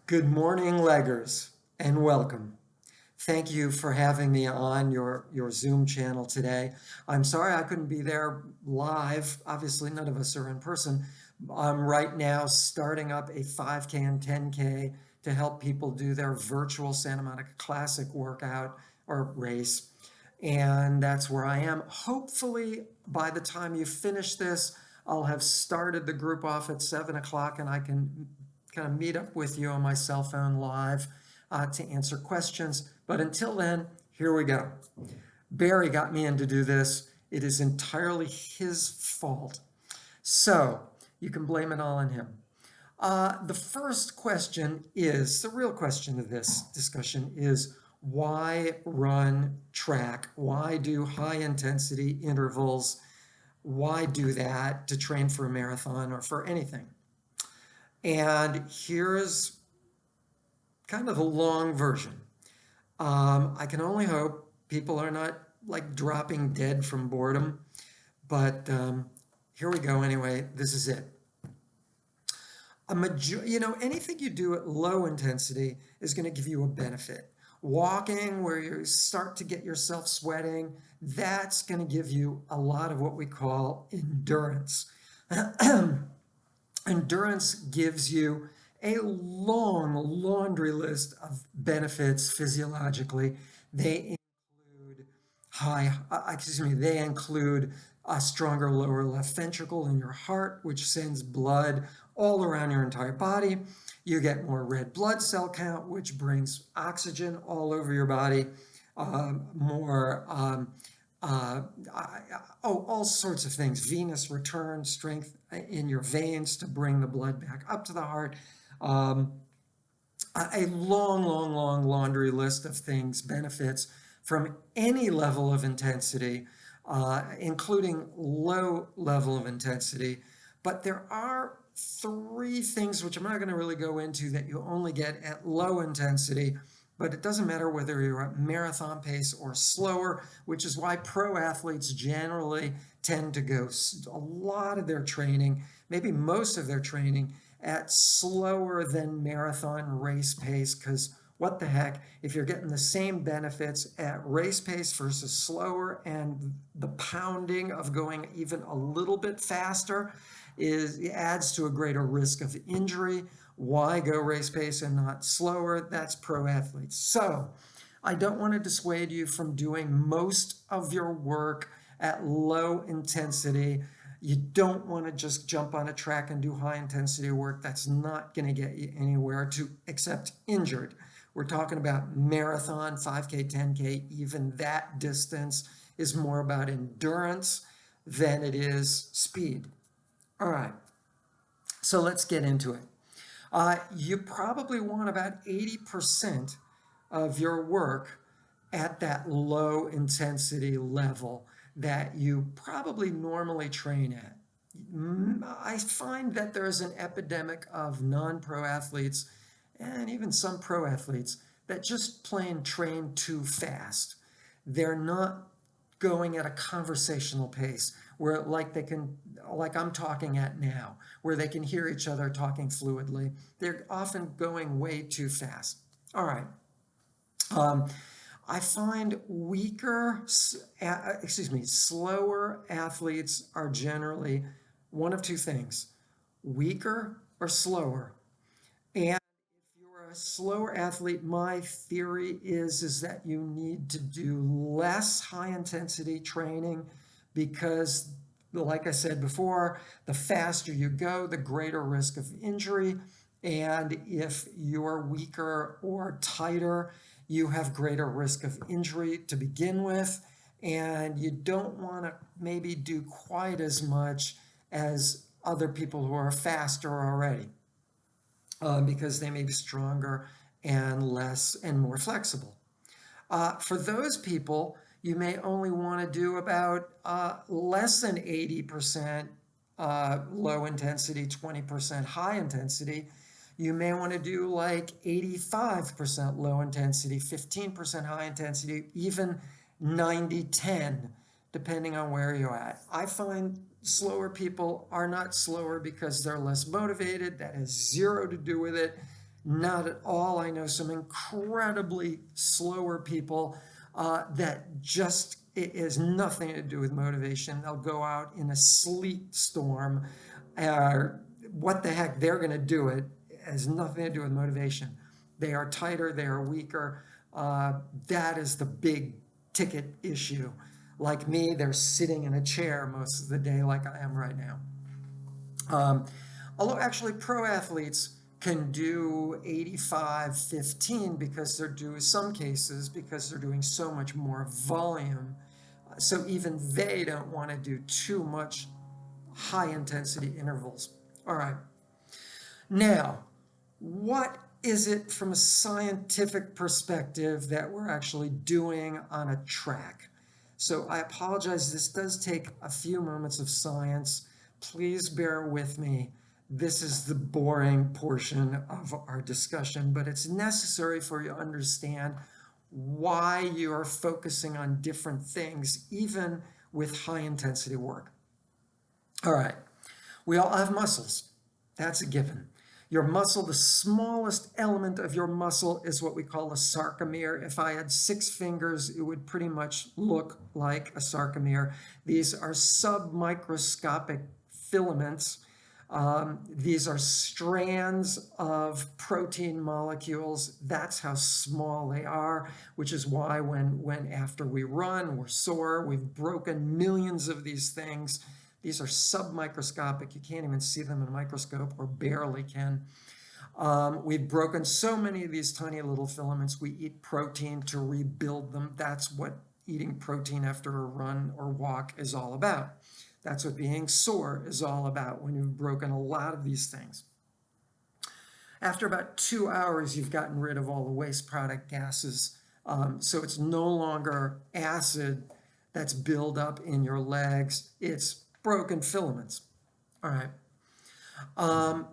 Good morning, leggers, and welcome. Thank you for having me on your Zoom channel today. I'm sorry I couldn't be there live. Obviously, none of us are in person. I'm right now starting up a 5K and 10K to help people do their virtual Santa Monica Classic workout or race. And that's where I am. Hopefully, by the time you finish this, I'll have started the group off at 7 o'clock and I can kind of meet up with you on my cell phone live to answer questions. But until then, here we go. Barry got me in to do this. It is entirely his fault. So you can blame it all on him. The first question is, the real question of this discussion is, why run track? Why do high intensity intervals? Why do that to train for a marathon or for anything? And here's kind of the long version. I can only hope people are not like dropping dead from boredom, but here we go anyway. This is it. Anything you do at low intensity is going to give you a benefit. Walking where you start to get yourself sweating, that's going to give you a lot of what we call endurance. Endurance gives you a long laundry list of benefits physiologically. They include they include a stronger lower left ventricle in your heart, which sends blood all around your entire body. You get more red blood cell count, which brings oxygen all over your body. More all sorts of things. Venous return, strength in your veins to bring the blood back up to the heart. A long laundry list of things, benefits from any level of intensity, including low level of intensity. But there are three things which I'm not going to really go into that you only get at low intensity, but it doesn't matter whether you're at marathon pace or slower, which is why pro athletes generally tend to go a lot of their training, maybe most of their training, at slower than marathon race pace, because what the heck, if you're getting the same benefits at race pace versus slower, and the pounding of going even a little bit faster adds to a greater risk of injury. Why go race pace and not slower? That's pro athletes. So I don't want to dissuade you from doing most of your work at low intensity. You don't want to just jump on a track and do high intensity work. That's not going to get you anywhere except injured. We're talking about marathon, 5K, 10K, even that distance is more about endurance than it is speed. All right, so let's get into it. You probably want about 80% of your work at that low intensity level that you probably normally train at. I find that there's an epidemic of non-pro athletes and even some pro athletes that just plain train too fast. They're not going at a conversational pace where like I'm talking at now, where they can hear each other talking fluidly. They're often going way too fast. All right. I find slower athletes are generally one of two things, weaker or slower. And if you're a slower athlete, my theory is that you need to do less high intensity training because, like I said before, the faster you go, the greater risk of injury. And if you're weaker or tighter, you have greater risk of injury to begin with. And you don't want to maybe do quite as much as other people who are faster already because they may be stronger and less and more flexible. For those people, you may only want to do about less than 80% low intensity, 20% high intensity. You may want to do like 85% low intensity, 15% high intensity, even 90-10, depending on where you're at. I find slower people are not slower because they're less motivated. That has zero to do with it. Not at all. I know some incredibly slower people that just, it has nothing to do with motivation. They'll go out in a sleet storm. Uh, what the heck, they're going to do it. It has nothing to do with motivation. They are tighter, they are weaker. That is the big ticket issue. Like me, they're sitting in a chair most of the day, like I am right now. Um, Although actually pro athletes can do 85-15 because they're doing some cases because they're doing so much more volume. So even they don't want to do too much high intensity intervals. All right. Now, what is it from a scientific perspective that we're actually doing on a track? So I apologize, this does take a few moments of science. Please bear with me. This is the boring portion of our discussion, but it's necessary for you to understand why you are focusing on different things, even with high intensity work. All right, we all have muscles. That's a given. Your muscle, the smallest element of your muscle is what we call a sarcomere. If I had 6 fingers, it would pretty much look like a sarcomere. These are submicroscopic filaments. These are strands of protein molecules. That's how small they are, which is why when after we run, we're sore, we've broken millions of these things. These are submicroscopic. You can't even see them in a microscope, or barely can. We've broken so many of these tiny little filaments. We eat protein to rebuild them. That's what eating protein after a run or walk is all about. That's what being sore is all about, when you've broken a lot of these things. After about 2 hours, you've gotten rid of all the waste product gases. So it's no longer acid that's built up in your legs. It's broken filaments. All right.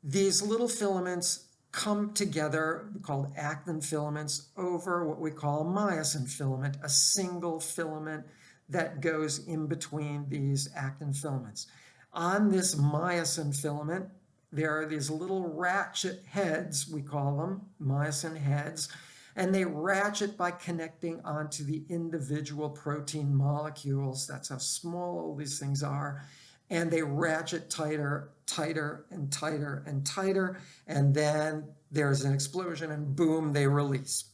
These little filaments come together, called actin filaments, over what we call a myosin filament, a single filament that goes in between these actin filaments. On this myosin filament, there are these little ratchet heads, we call them myosin heads, and they ratchet by connecting onto the individual protein molecules. That's how small all these things are. And they ratchet tighter, tighter, and tighter, and tighter, and then there's an explosion, and boom, they release.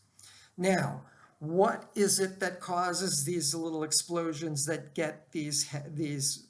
Now, what is it that causes these little explosions that get these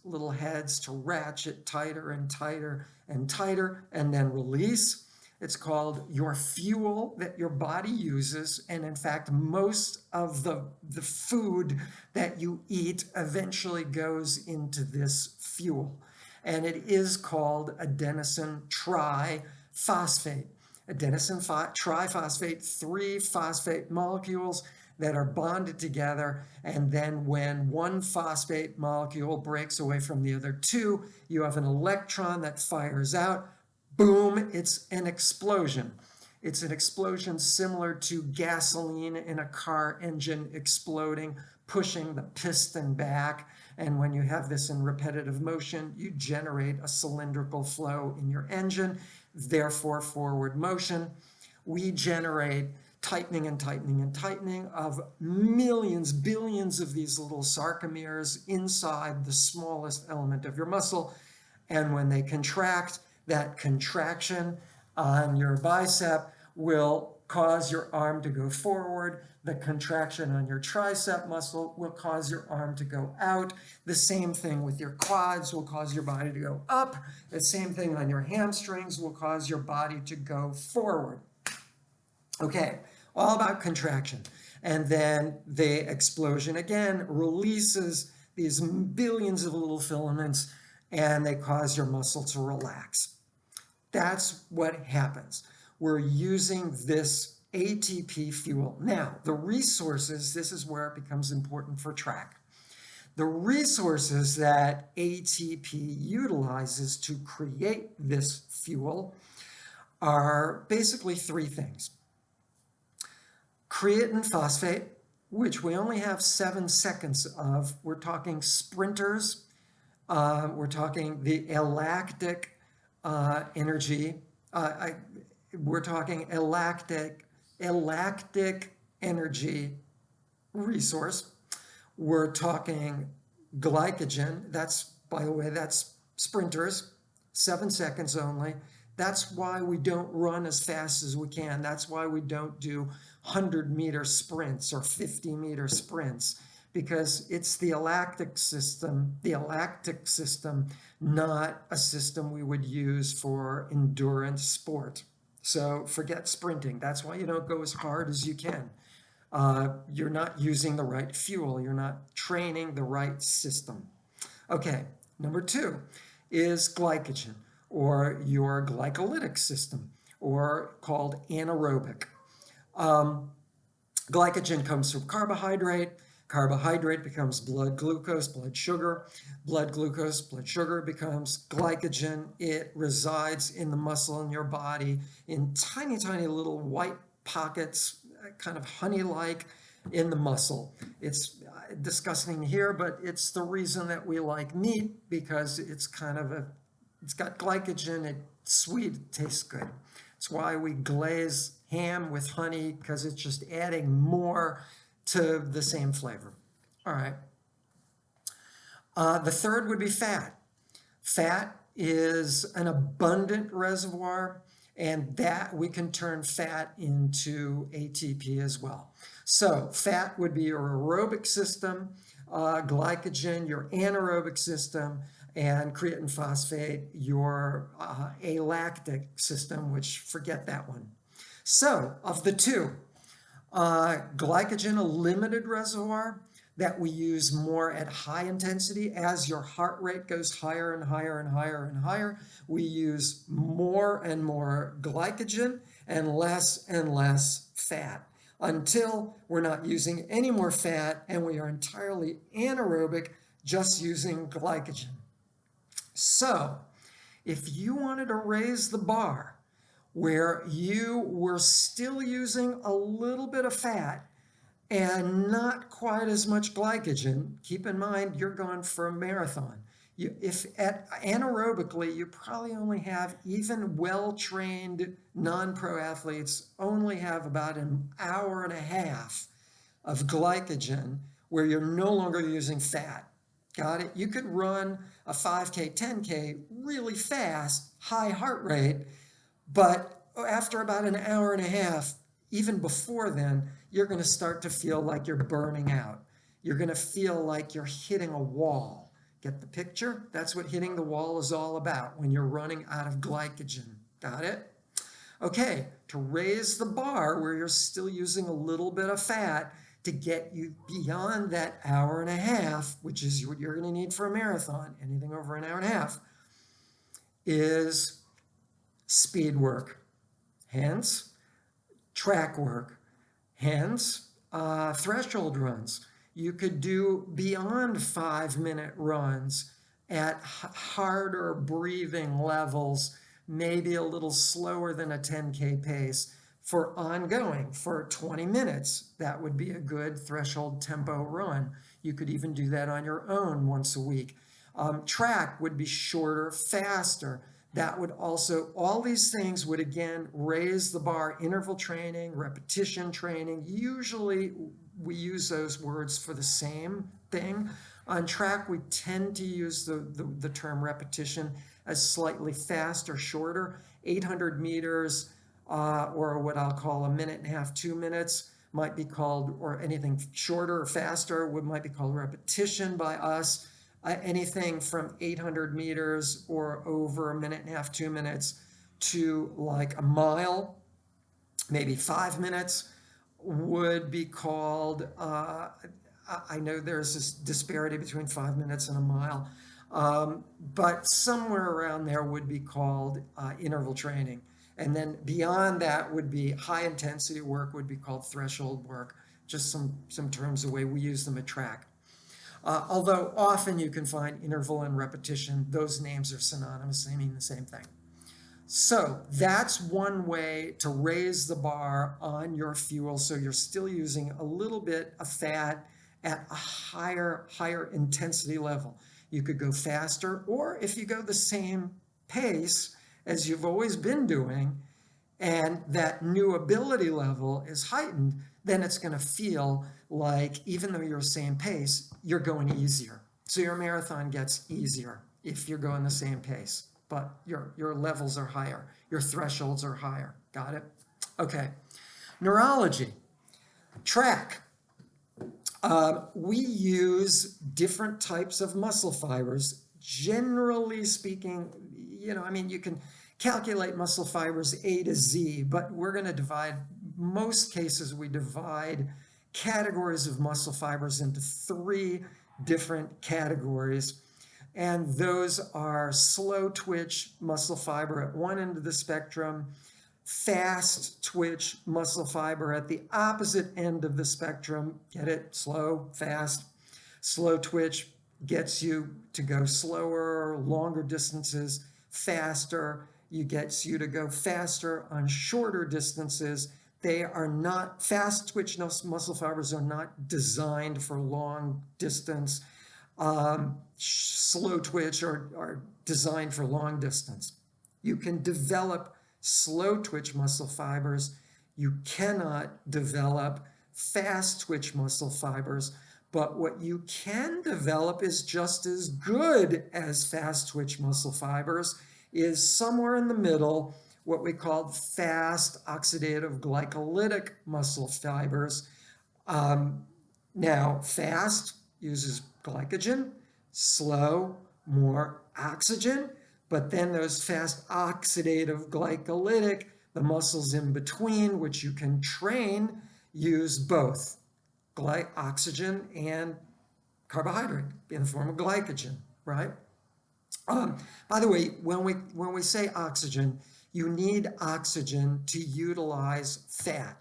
little heads to ratchet tighter and tighter and tighter and then release? It's called your fuel that your body uses. And in fact, most of the food that you eat eventually goes into this fuel. And it is called adenosine triphosphate. Adenosine triphosphate, 3 phosphate molecules that are bonded together, and then when one phosphate molecule breaks away from the other 2, you have an electron that fires out. Boom, it's an explosion. It's an explosion similar to gasoline in a car engine exploding, pushing the piston back. And when you have this in repetitive motion, you generate a cylindrical flow in your engine, therefore forward motion. We generate tightening and tightening and tightening of millions, billions of these little sarcomeres inside the smallest element of your muscle. And when they contract, that contraction on your bicep will cause your arm to go forward. The contraction on your tricep muscle will cause your arm to go out. The same thing with your quads will cause your body to go up. The same thing on your hamstrings will cause your body to go forward. Okay, all about contraction. And then the explosion again releases these billions of little filaments, and they cause your muscle to relax. That's what happens. We're using this ATP fuel. Now, the resources, this is where it becomes important for track. The resources that ATP utilizes to create this fuel are basically 3 things. Creatine phosphate, which we only have 7 seconds of. We're talking sprinters. We're talking the lactic energy. we're talking lactic energy resource. We're talking glycogen. That's, by the way, that's sprinters, 7 seconds only. That's why we don't run as fast as we can. That's why we don't do 100-meter sprints or 50-meter sprints, because it's the lactic system, not a system we would use for endurance sport. So forget sprinting. That's why you don't go as hard as you can. You're not using the right fuel. You're not training the right system. Okay, number 2 is glycogen, or your glycolytic system, or called anaerobic. Glycogen comes from carbohydrate. Carbohydrate becomes blood glucose, blood sugar. Blood glucose, blood sugar becomes glycogen. It resides in the muscle in your body in tiny, tiny little white pockets, kind of honey-like in the muscle. It's disgusting here, but it's the reason that we like meat, because it's got glycogen, it's sweet, it tastes good. It's why we glaze ham with honey, because it's just adding more to the same flavor. All right. The third would be fat. Fat is an abundant reservoir, and that we can turn fat into ATP as well. So fat would be your aerobic system, glycogen, your anaerobic system, and creatine phosphate, your alactic system, which forget that one. So of the two, glycogen, a limited reservoir that we use more at high intensity. As your heart rate goes higher and higher and higher and higher, we use more and more glycogen and less fat, until we're not using any more fat and we are entirely anaerobic, just using glycogen. So if you wanted to raise the bar where you were still using a little bit of fat and not quite as much glycogen, keep in mind you're going for a marathon. If anaerobically, you probably only have, even well-trained non-pro athletes only have about an hour and a half of glycogen where you're no longer using fat. Got it? You could run a 5K, 10K really fast, high heart rate, but after about an hour and a half, even before then, you're going to start to feel like you're burning out. You're going to feel like you're hitting a wall. Get the picture? That's what hitting the wall is all about when you're running out of glycogen. Got it? Okay, to raise the bar where you're still using a little bit of fat to get you beyond that hour and a half, which is what you're going to need for a marathon, anything over an hour and a half, is speed work. Hence, track work. Hence, threshold runs. You could do beyond 5-minute runs at harder breathing levels, maybe a little slower than a 10K pace for ongoing, for 20 minutes. That would be a good threshold tempo run. You could even do that on your own once a week. Track would be shorter, faster. That would also, all these things would again raise the bar. Interval training, repetition training. Usually we use those words for the same thing. On track, we tend to use the term repetition as slightly faster, shorter. 800 meters, or what I'll call a minute and a half, 2 minutes, might be called, or anything shorter or faster might be called repetition by us. Anything from 800 meters or over a minute and a half, 2 minutes, to like a mile, maybe 5 minutes, would be called, I know there's this disparity between 5 minutes and a mile, but somewhere around there would be called interval training. And then beyond that would be high intensity work, would be called threshold work, just some terms the way we use them at track. Although often you can find interval and repetition, those names are synonymous, they mean the same thing. So that's one way to raise the bar on your fuel, so you're still using a little bit of fat at a higher intensity level. You could go faster, or if you go the same pace as you've always been doing, and that new ability level is heightened, then it's going to feel like, even though you're the same pace, you're going easier. So your marathon gets easier if you're going the same pace, but your levels are higher, your thresholds are higher. Got it? Okay. Neurology, track. We use different types of muscle fibers. Generally speaking, you can calculate muscle fibers A to Z, but we're going to divide, most cases, we divide categories of muscle fibers into three different categories. And those are slow twitch muscle fiber at one end of the spectrum, fast twitch muscle fiber at the opposite end of the spectrum. Get it? Slow, fast. Slow twitch gets you to go slower, longer distances. Faster gets you to go faster on shorter distances. They are not, fast twitch muscle fibers are not designed for long distance. Slow twitch are designed for long distance. You can develop slow twitch muscle fibers. You cannot develop fast twitch muscle fibers, but what you can develop is just as good as fast twitch muscle fibers, is somewhere in the middle, what we call fast oxidative glycolytic muscle fibers. Now, fast uses glycogen, slow, more oxygen, but then those fast oxidative glycolytic, the muscles in between, which you can train, use both oxygen and carbohydrate in the form of glycogen, right? By the way, when we say oxygen, you need oxygen to utilize fat.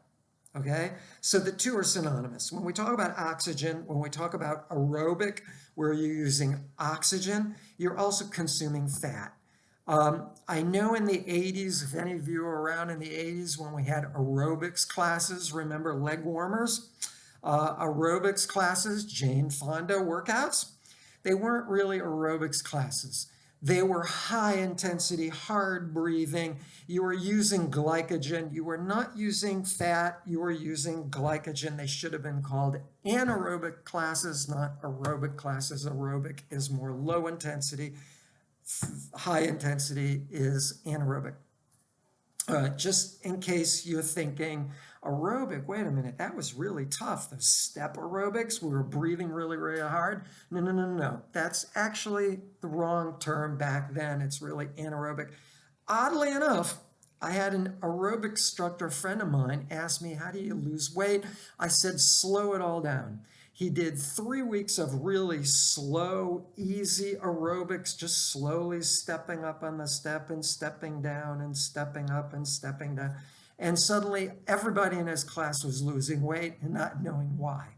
Okay, so the two are synonymous. When we talk about oxygen, when we talk about aerobic, where you're using oxygen, you're also consuming fat. I know in the 80s, if any of you were around in the 80s when we had aerobics classes, remember leg warmers? Aerobics classes, Jane Fonda workouts, they weren't really aerobics classes. They were high intensity, hard breathing. You were using glycogen. You were not using fat. You were using glycogen. They should have been called anaerobic classes, not aerobic classes. Aerobic is more low intensity. High intensity is anaerobic. Just in case you're thinking, aerobic, wait a minute, that was really tough. Those step aerobics, we were breathing really, really hard. No, no, no, no. That's actually the wrong term back then. It's really anaerobic. Oddly enough, I had an aerobic instructor friend of mine ask me, how do you lose weight? I said, slow it all down. He did 3 weeks of really slow, easy aerobics, just slowly stepping up on the step and stepping down and stepping up and stepping down. And suddenly everybody in his class was losing weight and not knowing why.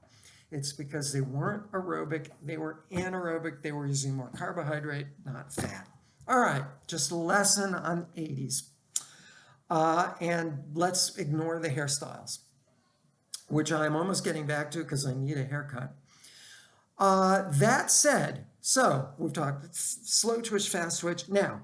It's because they weren't aerobic, they were anaerobic, they were using more carbohydrate, not fat. All right, just a lesson on 80s. And let's ignore the hairstyles, which I'm almost getting back to because I need a haircut. That said, so we've talked slow twitch, fast twitch. Now,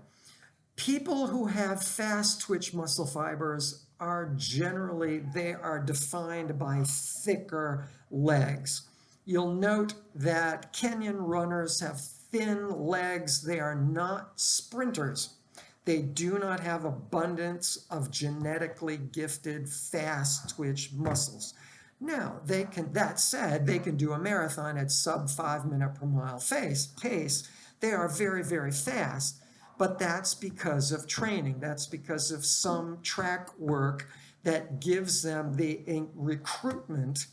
people who have fast twitch muscle fibers are generally, they are defined by thicker legs. You'll note that Kenyan runners have thin legs. They are not sprinters. They do not have abundance of genetically gifted fast twitch muscles. Now, that said, they can do a marathon at sub 5 minute per mile pace. They are very, very fast, but that's because of training. That's because of some track work that gives them the recruitment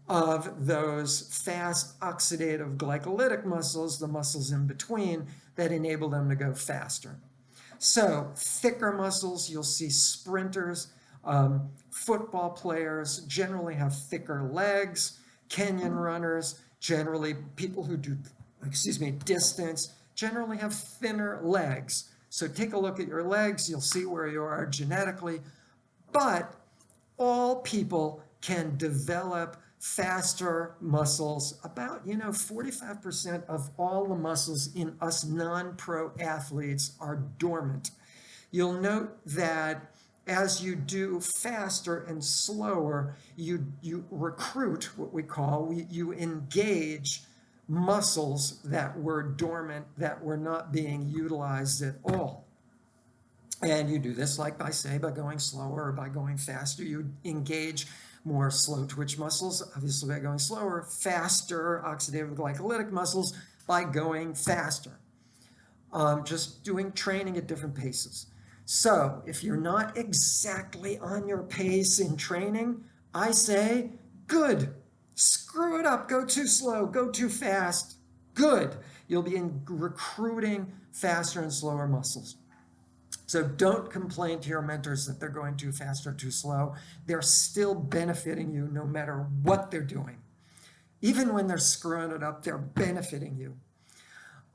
of those fast oxidative glycolytic muscles, the muscles in between, that enable them to go faster. So thicker muscles, you'll see sprinters, football players generally have thicker legs. Kenyan runners, generally people who do, distance, generally have thinner legs. So take a look at your legs, you'll see where you are genetically. But all people can develop faster muscles. About 45% of all the muscles in us non-pro athletes are dormant. You'll note that as you do faster and slower, you recruit what we call, you engage muscles that were dormant, that were not being utilized at all. And you do this, like I say, by going slower or by going faster. You engage more slow twitch muscles, obviously by going slower, faster oxidative glycolytic muscles by going faster. Just doing training at different paces. So if you're not exactly on your pace in training, I say, good. Screw it up. Go too slow. Go too fast. Good. You'll be recruiting faster and slower muscles. So don't complain to your mentors that they're going too fast or too slow. They're still benefiting you no matter what they're doing. Even when they're screwing it up, they're benefiting you.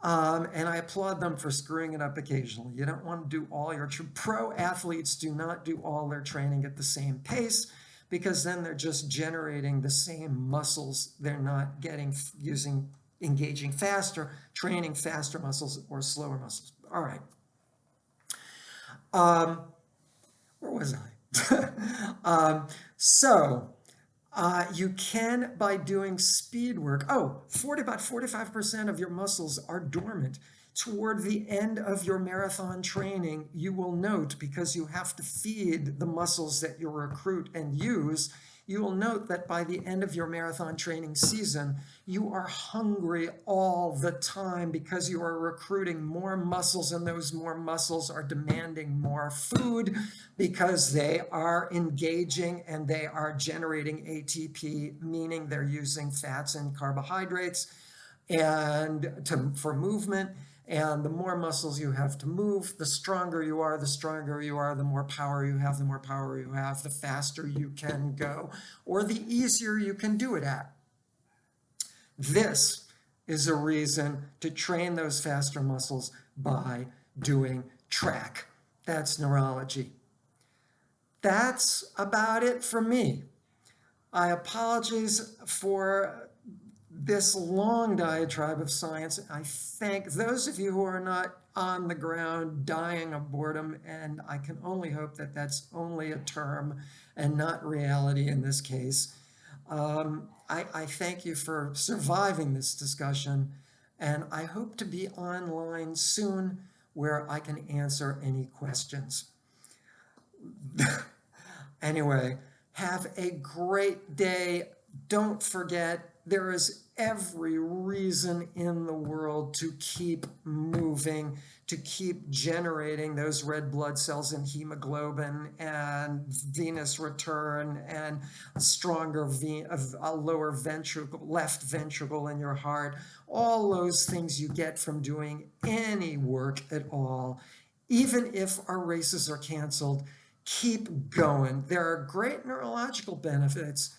And I applaud them for screwing it up occasionally. You don't want to do all your pro athletes do not do all their training at the same pace, because then they're just generating the same muscles. They're not engaging faster, training faster muscles or slower muscles. All right. Where was I? You can, by doing speed work, about 45% of your muscles are dormant. Toward the end of your marathon training, you will note, because you have to feed the muscles that you recruit and use, you will note that by the end of your marathon training season, you are hungry all the time because you are recruiting more muscles, and those more muscles are demanding more food because they are engaging and they are generating ATP, meaning they're using fats and carbohydrates for movement. And the more muscles you have to move, the stronger you are, the more power you have, the faster you can go, or the easier you can do it at. This is a reason to train those faster muscles by doing track. That's neurology. That's about it for me. I apologize for this long diatribe of science. I thank those of you who are not on the ground dying of boredom, and I can only hope that that's only a term and not reality in this case. I thank you for surviving this discussion, and I hope to be online soon where I can answer any questions. Anyway, have a great day. Don't forget, there is every reason in the world to keep moving, to keep generating those red blood cells and hemoglobin and venous return and a lower ventricle, left ventricle in your heart. All those things you get from doing any work at all. Even if our races are canceled, keep going. There are great neurological benefits.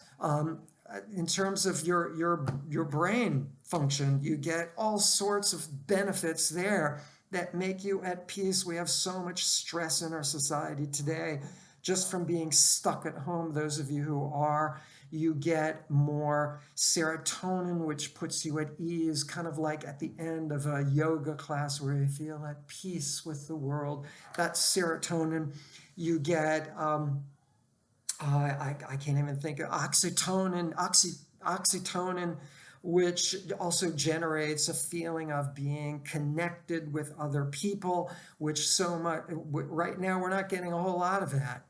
In terms of your brain function, you get all sorts of benefits there that make you at peace. We have so much stress in our society today just from being stuck at home. Those of you who are, you get more serotonin, which puts you at ease, kind of like at the end of a yoga class where you feel at peace with the world. That's serotonin. You get I can't even think of oxytocin, which also generates a feeling of being connected with other people, which so much, right now we're not getting a whole lot of that.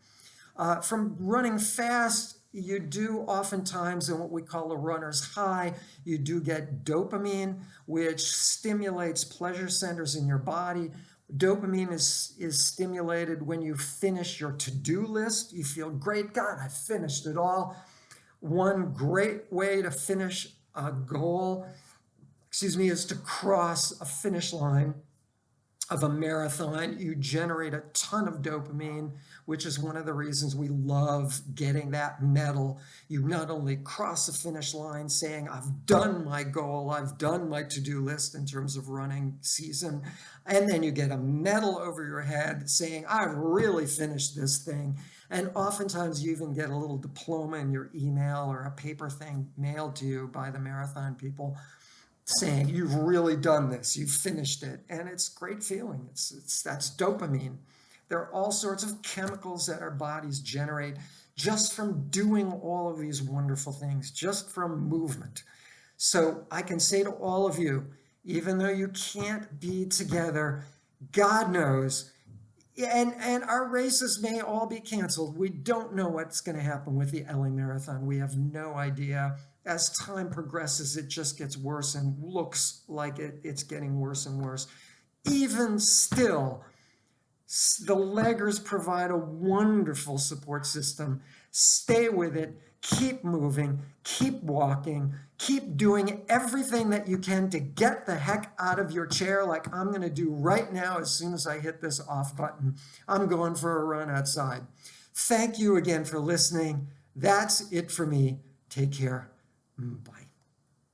From running fast, you do oftentimes in what we call a runner's high, you do get dopamine, which stimulates pleasure centers in your body. Dopamine is stimulated when you finish your to-do list. You feel great. God, I finished it all. One great way to finish a goal, is to cross a finish line of a marathon. You generate a ton of dopamine, which is one of the reasons we love getting that medal. You not only cross the finish line saying, I've done my goal, I've done my to-do list in terms of running season, and then you get a medal over your head saying, I've really finished this thing. And oftentimes you even get a little diploma in your email or a paper thing mailed to you by the marathon people saying you've really done this, you've finished it, and it's a great feeling. That's dopamine. There are all sorts of chemicals that our bodies generate just from doing all of these wonderful things, just from movement. So I can say to all of you, even though you can't be together, God knows. And our races may all be canceled. We don't know what's going to happen with the LA Marathon. We have no idea. As time progresses, it just gets worse and looks like it's getting worse and worse. Even still, the leggers provide a wonderful support system. Stay with it, keep moving, keep walking, keep doing everything that you can to get the heck out of your chair, like I'm going to do right now as soon as I hit this off button. I'm going for a run outside. Thank you again for listening. That's it for me. Take care. Bye.